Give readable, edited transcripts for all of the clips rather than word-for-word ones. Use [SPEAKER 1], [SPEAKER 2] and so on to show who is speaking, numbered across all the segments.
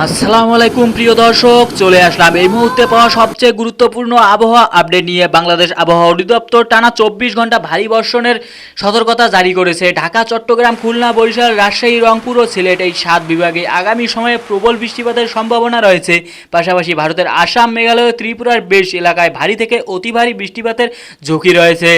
[SPEAKER 1] আসসালামু আলাইকুম প্রিয় দর্শক, চলে আসলাম এই মুহূর্তে পাওয়া সবচেয়ে গুরুত্বপূর্ণ আবহাওয়া আপডেট নিয়ে। বাংলাদেশ আবহাওয়া অধিদপ্তর টানা 24 ঘন্টা ভারী বর্ষণের সতর্কতা জারি করেছে। ঢাকা, চট্টগ্রাম, খুলনা, বরিশাল, রাজশাহী, রংপুর ও সিলেট এই 7 বিভাগে আগামী সময়ে প্রবল বৃষ্টিপাতের সম্ভাবনা রয়েছে। পাশাপাশি ভারতের আসাম, মেঘালয় ও ত্রিপুরার বেশ এলাকায় ভারী থেকে অতি ভারী বৃষ্টিপাতের ঝুঁকি রয়েছে।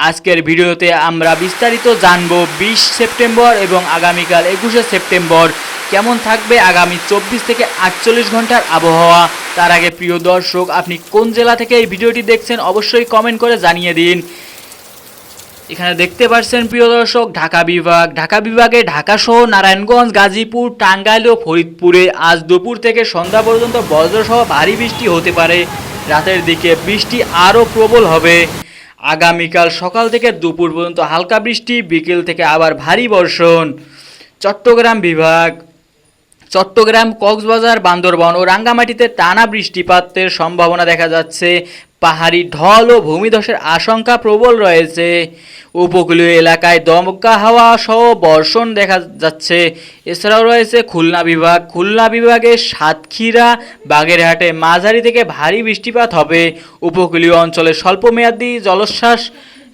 [SPEAKER 1] আজকের ভিডিওতে আমরা বিস্তারিত জানব 20 সেপ্টেম্বর এবং আগামীকাল 21শে সেপ্টেম্বর কেমন থাকবে আগামী 24 থেকে 48 ঘন্টার আবহাওয়া। তার আগে প্রিয় দর্শক, আপনি কোন জেলা থেকে এই ভিডিওটি দেখছেন অবশ্যই কমেন্ট করে জানিয়ে দিন। এখানে দেখতে পাচ্ছেন প্রিয় দর্শক, ঢাকা বিভাগে ঢাকা সহ নারায়ণগঞ্জ, গাজীপুর, টাঙ্গাইল ও ফরিদপুরে আজ দুপুর থেকে সন্ধ্যা পর্যন্ত বজ্রসহ ভারী বৃষ্টি হতে পারে। রাতের দিকে বৃষ্টি আরও প্রবল হবে। আগামীকাল সকাল থেকে দুপুর পর্যন্ত হালকা বৃষ্টি, বিকেল থেকে আবার ভারী বর্ষণ। চট্টগ্রাম, কক্সবাজার, বান্দরবান ও রাঙ্গামাটিতে টানা বৃষ্টিপাতের সম্ভাবনা দেখা যাচ্ছে। পাহাড়ি ঢল ও ভূমিধসের আশঙ্কা প্রবল রয়েছে। উপকূলীয় এলাকায় দমকা হাওয়া সহ বর্ষণ দেখা যাচ্ছে। এছাড়াও রয়েছে খুলনা বিভাগে সাতক্ষীরা, বাগেরহাটে মাঝারি থেকে ভারী বৃষ্টিপাত হবে। উপকূলীয় অঞ্চলে স্বল্পমেয়াদী জলোচ্ছ্বাস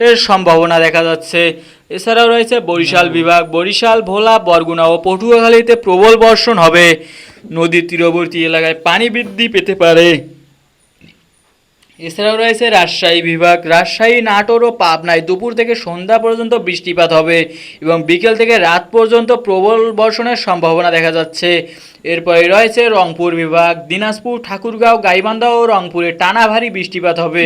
[SPEAKER 1] এর সম্ভাবনা দেখা যাচ্ছে। এছাড়াও রয়েছে বরিশাল, ভোলা, বরগুনা ও পটুয়াখালীতে প্রবল বর্ষণ হবে। নদীর তীরবর্তী এলাকায় পানি বৃদ্ধি পেতে পারে। এছাড়াও রয়েছে রাজশাহী, নাটোর ও পাবনায় দুপুর থেকে সন্ধ্যা পর্যন্ত বৃষ্টিপাত হবে এবং বিকেল থেকে রাত পর্যন্ত প্রবল বর্ষণের সম্ভাবনা দেখা যাচ্ছে। এরপরে রয়েছে রংপুর বিভাগ, দিনাজপুর, ঠাকুরগাঁও, গাইবান্ধা ও রংপুরে টানা ভারী বৃষ্টিপাত হবে।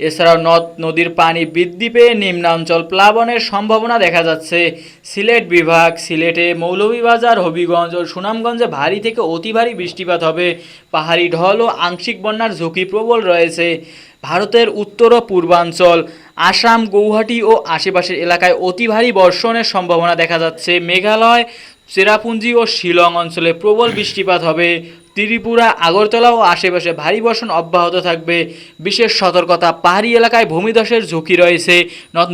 [SPEAKER 1] এছাড়াও নদীর পানি বৃদ্ধি পেয়ে নিম্নাঞ্চল প্লাবনের সম্ভাবনা দেখা যাচ্ছে। সিলেটে মৌলভীবাজার, হবিগঞ্জ ও সুনামগঞ্জে ভারী থেকে অতি ভারী বৃষ্টিপাত হবে। পাহাড়ি ঢল ও আংশিক বন্যার ঝুঁকি প্রবল রয়েছে। ভারতের উত্তর ও পূর্বাঞ্চল, আসাম, গৌহাটি ও আশেপাশের এলাকায় অতি ভারী বর্ষণের সম্ভাবনা দেখা যাচ্ছে। মেঘালয়, চেরাপুঞ্জি ও শিলং অঞ্চলে প্রবল বৃষ্টিপাত হবে। ত্রিপুরা, আগরতলা ও আশেপাশে ভারী বর্ষণ অব্যাহত থাকবে। বিশেষ সতর্কতা, পাহাড়ি এলাকায় ভূমিধসের ঝুঁকি রয়েছে।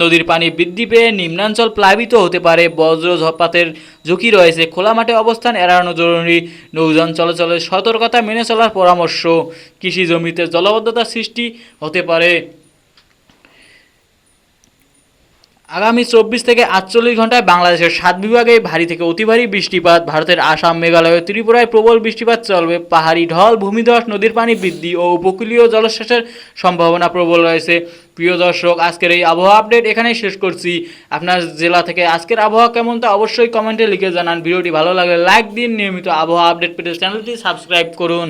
[SPEAKER 1] নদীর পানি বৃদ্ধি পেয়ে নিম্নাঞ্চল প্লাবিত হতে পারে। বজ্রপাতের ঝুঁকি রয়েছে। খোলা মাঠে অবস্থান এড়ানো জরুরি। নৌযান চলাচলের সতর্কতা মেনে চলার পরামর্শ। কৃষি জমিতে জলাবদ্ধতার সৃষ্টি হতে পারে। আগামী 24 থেকে 48 ঘন্টায় বাংলাদেশের 7 বিভাগে ভারী থেকে অতি ভারী বৃষ্টিপাত। ভারতের আসাম, মেঘালয়, ত্রিপুরায় প্রবল বৃষ্টিপাত চলবে। পাহাড়ি ঢল, ভূমিধস, নদীর পানি বৃদ্ধি ও উপকূলীয় জলোচ্ছ্বাসের সম্ভাবনা প্রবল রয়েছে। প্রিয় দর্শক, আজকের এই আবহাওয়া আপডেট এখানেই শেষ করছি। আপনার জেলা থেকে আজকের আবহাওয়া কেমন তা অবশ্যই কমেন্টে লিখে জানান। ভিডিওটি ভালো লাগলে লাইক দিন। নিয়মিত আবহাওয়া আপডেট পেতে চ্যানেলটি সাবস্ক্রাইব করুন।